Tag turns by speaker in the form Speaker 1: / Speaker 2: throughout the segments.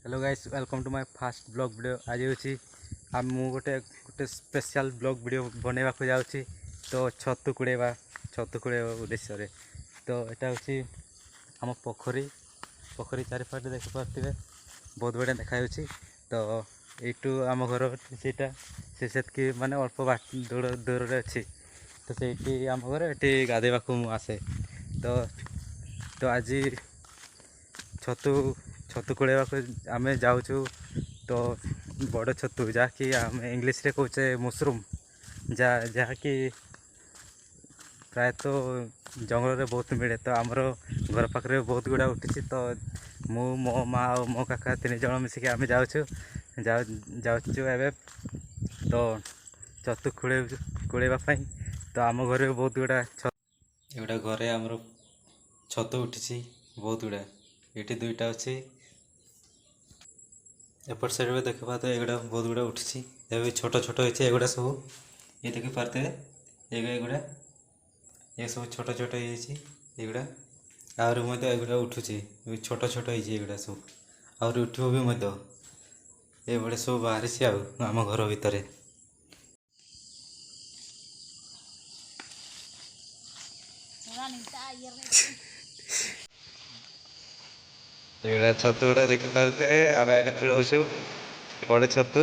Speaker 1: Hello guys welcome to my fast blog video. आज हूँ मु गोटे स्पेशल ब्लॉग वीडियो बनवा जाऊँगी। तो छतु कुड़ेवा उद्देश्य तो यहाँ हूँ आम पोखरी चारिपटे देखिपे बहुत बढ़िया देखा। तो यू आम घर सीटा से माने अल्प बाट दूर अच्छी। तो से आम घर ये गाधेवा आसे। तो आज छतु छतु कुड़ेवा आम जाऊँ। तो बड़ छतु जहाँकि आम इंग्लीश रे कहे मशरूम जहाँकि प्रायतः जंगल में बहुत मिले। तो आमर घर पाखे बहुत गुड़ा उठी। तो मु मो माँ और मो काका 3 जन मिसिक आम जाऊँ एवं। तो छतु कुड़ेवाई तो आम घर बहुत गुड़ा एगुड़ा घरे आमर छतु उठी बहुत गुड़ा। ये 2टा अच्छी एपट साइड में देख पाते एगुड़ा बहुत गुड़ा उठी। ये छोट छोट होती एगुड़ा सब ये देख पाते एगुड़ा ये सब छोट छोट होगुड़ा आहरी एगुड़ा उठुची छोट छोट होगुड़ा सब आहरी उठो भी ये सब बाहरी आम घर भितर। एगुड़ा छतु गुड़ा देखी पारे आम रोचु बड़े छतु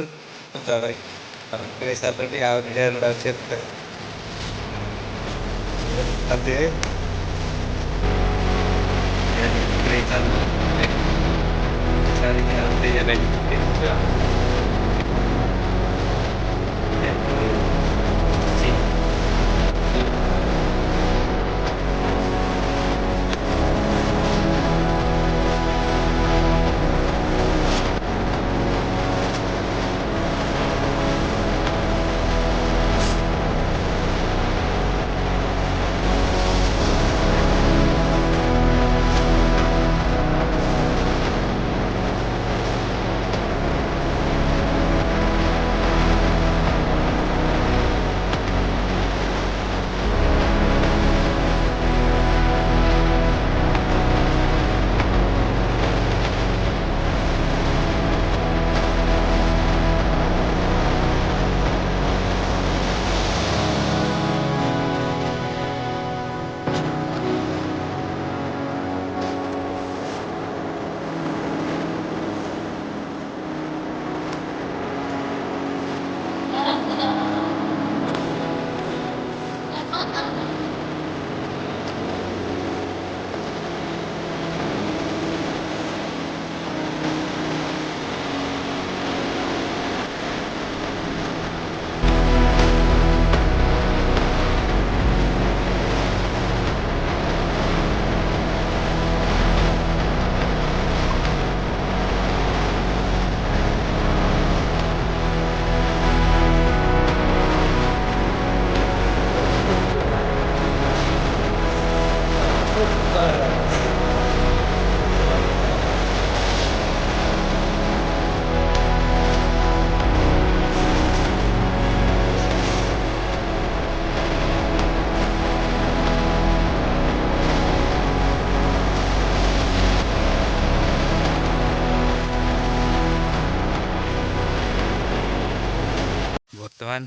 Speaker 1: बर्तमान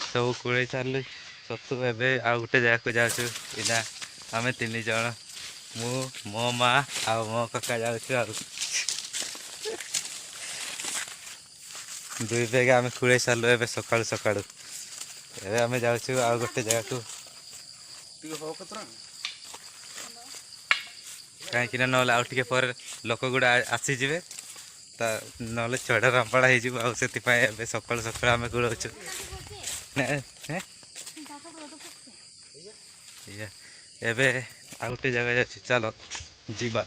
Speaker 1: सब कूड़े चलु छतु एवं आ गोटे जगह को जाऊँ। इना आम 3 जन मु मो माँ आ मो काका जाऊँ। दुई बेग आम कूड़े सारू ए सका सका आम जाऊँ आ गोटे जगह को कहीं ना आउे पर लोक गुड़ा आसीजे ना चढ़ा रामपाड़ा हो से सका सका आम कूड़ाऊँ। एवं आ गोटे जगह जा चलो जीवा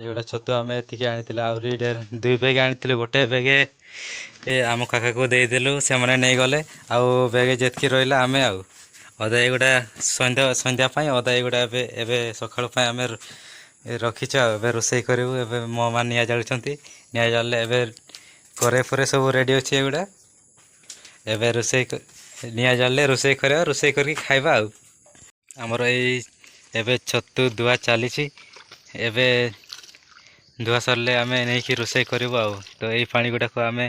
Speaker 1: एगुड़ा छतु आम एति आनी 2 बेग आनी गोटे बेगे ଏ ଆମ କାକାକୁ ଦେଇଦେଲୁ, ସେମାନେ ନେଇଗଲେ। ଆଉ ବ୍ୟାଗ୍ ଯେତିକି ରହିଲା ଆମେ ଆଉ ଅଧା ଏଗୁଡ଼ା ସନ୍ଧ୍ୟା ପାଇଁ, ଅଧା ଏଗୁଡ଼ା ଏବେ ଏବେ ସକାଳ ପାଇଁ ଆମେ ରଖିଛୁ। ଆଉ ଏବେ ରୋଷେଇ କରିବୁ। ଏବେ ମୋ ମା ନିଆଁ ଜାଳୁଛନ୍ତି। ନିଆଁ ଜାଳିଲେ ଏବେ କରେଇ ଫରେ ସବୁ ରେଡ଼ି ଅଛି। ଏଗୁଡ଼ା ଏବେ ନିଆଁ ଜାଳିଲେ ରୋଷେଇ କରିବା, ରୋଷେଇ କରିକି ଖାଇବା ଆଉ। ଆମର ଏବେ ଛତୁ ଧୁଆ ଚାଲିଛି। ଏବେ ଧୁଆ ସରିଲେ ଆମେ ନେଇକି ରୋଷେଇ କରିବୁ ଆଉ। ତ ଏଇ ପାଣି ଗୁଡ଼ାକ ଆମେ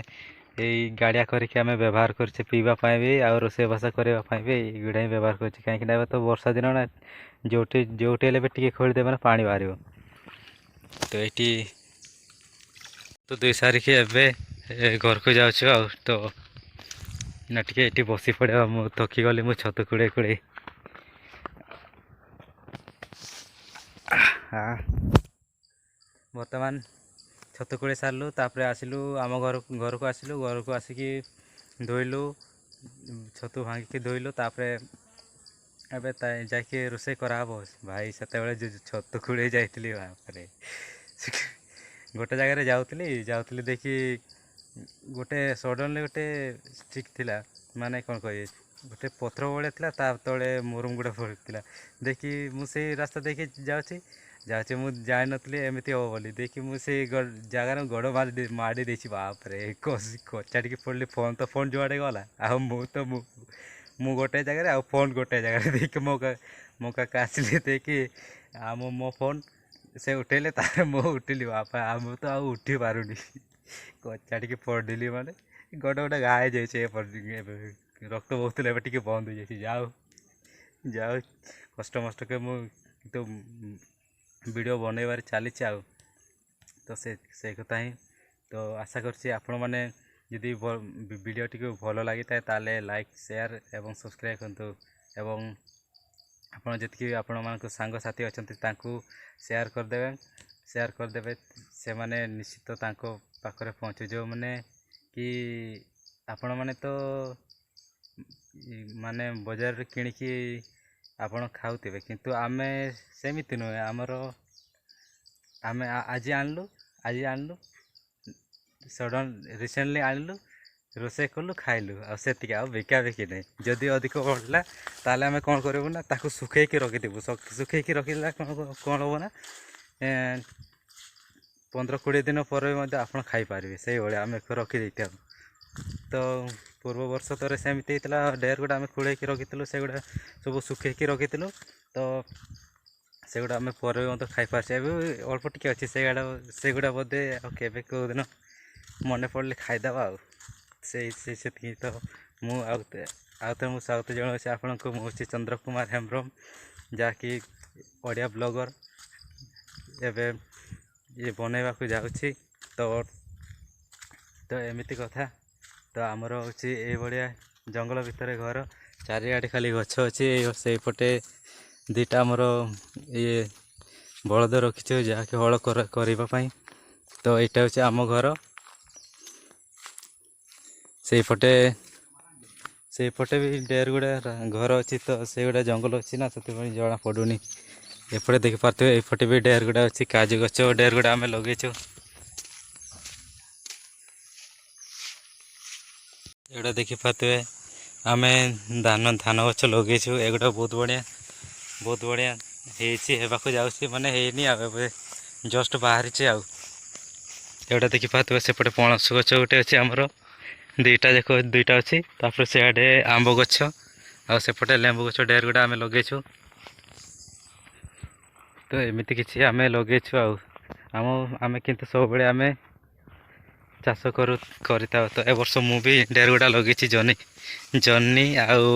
Speaker 1: ଏଇ ଗାଡ଼ିଆ କରିକି ଆମେ ବ୍ୟବହାର କରୁଛେ, ପିଇବା ପାଇଁ ବି ଆଉ ରୋଷେଇବାସ କରିବା ପାଇଁ ବି ଏଇଗୁଡ଼ା ହିଁ ବ୍ୟବହାର କରୁଛେ। କାହିଁକିନା ଏବେ ତ ବର୍ଷା ଦିନ ନା, ଯେଉଁଠି ହେଲେ ବି ଟିକେ ଖୋଳିଦେବେ ମାନେ ପାଣି ବାହାରିବ। ତ ଏଇଠି ତ ଦୁଇ ସାରିକି ଏବେ ଘରକୁ ଯାଉଛୁ ଆଉ। ତ ନା ଟିକେ ଏଇଠି ବସି ପଡ଼ିବା, ମୁଁ ଥକିଗଲି ମୁଁ ଛତୁ କୁଡ଼େଇ କୁଡ଼େଇ। ବର୍ତ୍ତମାନ ଛତୁ କୁଡ଼େଇ ସାରିଲୁ, ତାପରେ ଆସିଲୁ ଆମ ଘରକୁ ଆସିଲୁ। ଘରକୁ ଆସିକି ଧୋଇଲୁ, ଛତୁ ଭାଙ୍ଗିକି ଧୋଇଲୁ। ତାପରେ ଏବେ ଯାଇକି ରୋଷେଇ କରାହେବ। ଭାଇ ସେତେବେଳେ ଛତୁ କୁଡ଼େଇ ଯାଇଥିଲି, ବାପରେ ଗୋଟେ ଜାଗାରେ ଯାଉଥିଲି ଦେଖି ଗୋଟେ ସଡ଼ନଲି ଗୋଟେ ଷ୍ଟିକ୍ ଥିଲା, ମାନେ କ'ଣ କହିବି, ଗୋଟେ ପଥର ଭଳିଆ ଥିଲା। ତା ତଳେ ମୁରୁମ୍ ଗୁଡ଼ା ପଡ଼ିଥିଲା। ଦେଖି ମୁଁ ସେଇ ରାସ୍ତା ଦେଇକି ଯାଉଛି, ମୁଁ ଜାଣିନଥିଲି ଏମିତି ହେବ ବୋଲି। ଦେଖି ମୁଁ ସେଇ ଜାଗାରେ ଗୋଡ଼ ମାଡ଼ି ଦେଇଛି। ବାପରେ କଚାଡ଼ିକି ପଡ଼ିଲି। ଫୋନ୍ ଯୁଆଡ଼େ ଗଲା। ଆଉ ମୁଁ ଗୋଟେ ଜାଗାରେ, ଆଉ ଫୋନ୍ ଗୋଟେ ଜାଗାରେ। ଦେଇକି ମୋ କାକା ଆସିଲେ, ଦେଇକି ମୋ ଫୋନ୍ ସେ ଉଠେଇଲେ, ତାପରେ ମୁଁ ଉଠିଲି। ବାପା ମୁଁ ତ ଆଉ ଉଠି ପାରୁନି, କଚାଡ଼ିକି ପଡ଼ିଲି। ମାନେ ଗୋଟେ ଘା ହେଇଯାଇଛି। ଏବେ ରକ୍ତ ବହୁଥିଲା, ଏବେ ଟିକେ ବନ୍ଦ ହେଇଯାଇଛି। ଯାଉ କଷ୍ଟମଷ୍ଟକେ ମୁଁ କିନ୍ତୁ ଭିଡ଼ିଓ ବନେଇବାରେ ଚାଲିଛି ଆଉ। ତ ସେଇ କଥା ହିଁ। ତ ଆଶା କରୁଛି ଆପଣମାନେ ଯଦି ଭିଡ଼ିଓଟିକୁ ଭଲ ଲାଗିଥାଏ ତାହେଲେ ଲାଇକ୍, ସେୟାର ଏବଂ ସବସ୍କ୍ରାଇବ୍ କରନ୍ତୁ। ଏବଂ ଆପଣ ଯେତିକି ଆପଣମାନଙ୍କ ସାଙ୍ଗସାଥି ଅଛନ୍ତି ତାଙ୍କୁ ସେୟାର କରିଦେବେ। ସେମାନେ ନିଶ୍ଚିତ ତାଙ୍କ ପାଖରେ ପହଞ୍ଚେ। ଯେଉଁମାନେ କି ଆପଣମାନେ ତ ମାନେ ବଜାରରେ କିଣିକି ଆପଣ ଖାଉଥିବେ, କିନ୍ତୁ ଆମେ ସେମିତି ନୁହେଁ। ଆମେ ଆଜି ଆଣିଲୁ ରିସେଣ୍ଟଲି ଆଣିଲୁ, ରୋଷେଇ କଲୁ, ଖାଇଲୁ, ଆଉ ସେତିକି। ଆଉ ବିକାବିକି ନାହିଁ। ଯଦି ଅଧିକ ବଢ଼ିଲା ତାହେଲେ ଆମେ କ'ଣ କରିବୁ ନା, ତାକୁ ଶୁଖେଇକି ରଖିଦେବୁ। ଶୁଖେଇକି ରଖିଦେଲା କ'ଣ ହେବ ନା, 15-20 ଦିନ ପରେ ମଧ୍ୟ ଆପଣ ଖାଇପାରିବେ। ସେଇଭଳିଆ ଆମେ ରଖିଦେଇଥାଉ। ତ ପୂର୍ବ ବର୍ଷ ଥରେ ସେମିତି ହେଇଥିଲା। ଢେର ଗୁଡ଼ା ଆମେ କୁଡ଼େଇକି ରଖିଥିଲୁ, ସେଗୁଡ଼ା ସବୁ ଶୁଖେଇକି ରଖିଥିଲୁ। ତ ସେଗୁଡ଼ା ଆମେ ପରେ ମଧ୍ୟ ଖାଇପାରୁଛେ। ଏବେ ଅଳ୍ପ ଟିକେ ଅଛି ସେଗୁଡ଼ା ବୋଧେ ଆଉ କେବେ କେଉଁଦିନ ମନେ ପଡ଼ିଲେ ଖାଇଦେବା ଆଉ। ସେତିକି। ତ ମୁଁ ଆଉଥରେ ମୁଁ ସ୍ୱାଗତ ଜଣାଉଛି ଆପଣଙ୍କୁ। ମୁଁ ହେଉଛି ଚନ୍ଦ୍ର କୁମାର ହେମ୍ବ୍ରମ, ଯାହାକି ଓଡ଼ିଆ ବ୍ଲଗର୍ ଏବେ ବନେଇବାକୁ ଯାଉଛି। ତ ଏମିତି କଥା। ତ ଆମର ହେଉଛି ଏଇଭଳିଆ ଜଙ୍ଗଲ ଭିତରେ ଘର, ଚାରିଆଡ଼େ ଖାଲି ଗଛ ଅଛି। ସେଇପଟେ ଦୁଇଟା ଆମର ବଳଦ ରଖିଛୁ, ଯାହାକି ହଳ କରିବା ପାଇଁ। ତ ଏଇଟା ହେଉଛି ଆମ ଘର। ସେଇପଟେ ବି ଢେର ଗୁଡ଼ା ଘର ଅଛି। ତ ସେଇଗୁଡ଼ା ଜଙ୍ଗଲ ଅଛି ନା, ସେଥିପାଇଁ ଜଣାପଡ଼ୁନି। ଏପଟେ ଦେଖିପାରୁଥିବେ, ଏପଟେ ବି ଢେର ଗୁଡ଼ା ଅଛି। କାଜୁ ଗଛ ଢେର ଗୁଡ଼ା ଆମେ ଲଗେଇଛୁ। ଏଗୁଡ଼ା ଦେଖିପାରୁଥିବେ, ଆମେ ଧାନ ଗଛ ଲଗେଇଛୁ। ଏଗୁଡ଼ା ବହୁତ ବଢ଼ିଆ ହେଇଛି। ହେବାକୁ ଯାଉଛି, ମାନେ ହେଇନି ଆଉ, ଏବେ ଜଷ୍ଟ ବାହାରିଛି ଆଉ। ଏଗୁଡ଼ା ଦେଖିପାରୁଥିବେ, ସେପଟେ ପଣସ ଗଛ ଗୋଟେ ଅଛି ଆମର। ଦୁଇଟା ଅଛି। ତାପରେ ସେଆଡ଼େ ଆମ୍ବ ଗଛ, ଆଉ ସେପଟେ ଲେମ୍ବୁ ଗଛ ଢେର ଗୁଡ଼ା ଆମେ ଲଗେଇଛୁ। ତ ଏମିତି କିଛି ଆମେ ଲଗେଇଛୁ ଆଉ। ଆମେ କିନ୍ତୁ ସବୁବେଳେ ଆମେ ଚାଷ କରିଥାଉ। ତ ଏ ବର୍ଷ ମୁଁ ବି ଢେର ଗୁଡ଼ା ଲଗେଇଛି, ଜହ୍ନି ଆଉ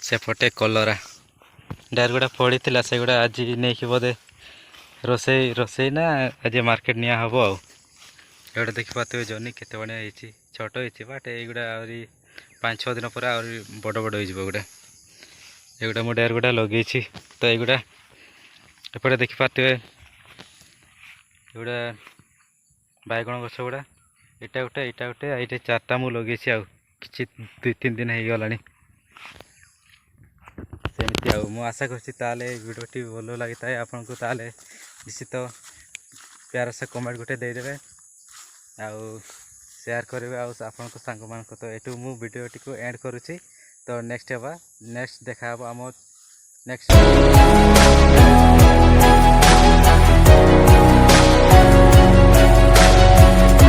Speaker 1: ସେପଟେ କଲରା ଢେର ଗୁଡ଼ା ଫଳିଥିଲା। ସେଗୁଡ଼ା ଆଜି ନେଇକି ବୋଧେ ରୋଷେଇ ନା ଆଜି ମାର୍କେଟ ନିଆ ହେବ ଆଉ। ଏଗୁଡ଼ା ଦେଖିପାରୁଥିବେ, ଜହ୍ନି କେତେ ବଢ଼ିଆ ହେଇଛି। ଛୋଟ ହେଇଛି, ବଟ୍ ଏଇଗୁଡ଼ା ଆହୁରି 5-6 ଦିନ ପରେ ଆହୁରି ବଡ଼ ହେଇଯିବ। ଏଗୁଡ଼ା ମୁଁ ଢେର ଗୁଡ଼ା ଲଗେଇଛି। ତ ଏପଟେ ଦେଖିପାରୁଥିବେ, ଏଗୁଡ଼ା ବାଇଗଣ ଗଛ ଗୁଡ଼ା। ଏଇଟା ଗୋଟେ, ଏଇଟା 4ଟା ମୁଁ ଲଗେଇଛି। ଆଉ କିଛି 2-3 ଦିନ ହେଇଗଲାଣି। ସେମିତି ଆଉ। ମୁଁ ଆଶା କରୁଛି ତାହେଲେ ଭିଡ଼ିଓଟି ଭଲ ଲାଗିଥାଏ ଆପଣଙ୍କୁ। ତାହେଲେ ନିଶ୍ଚିତ ପ୍ୟାର ସେ କମେଣ୍ଟ ଗୋଟେ ଦେଇଦେବେ। ଆଉ ସେୟାର କରିବେ ଆଉ ଆପଣଙ୍କ ସାଙ୍ଗମାନଙ୍କ ତ ଏଠୁ ମୁଁ ଭିଡ଼ିଓଟିକୁ ଏଣ୍ଡ କରୁଛି। ତ ନେକ୍ସଟ ଦେଖା ହେବ ଆମ ନେକ୍ସଟ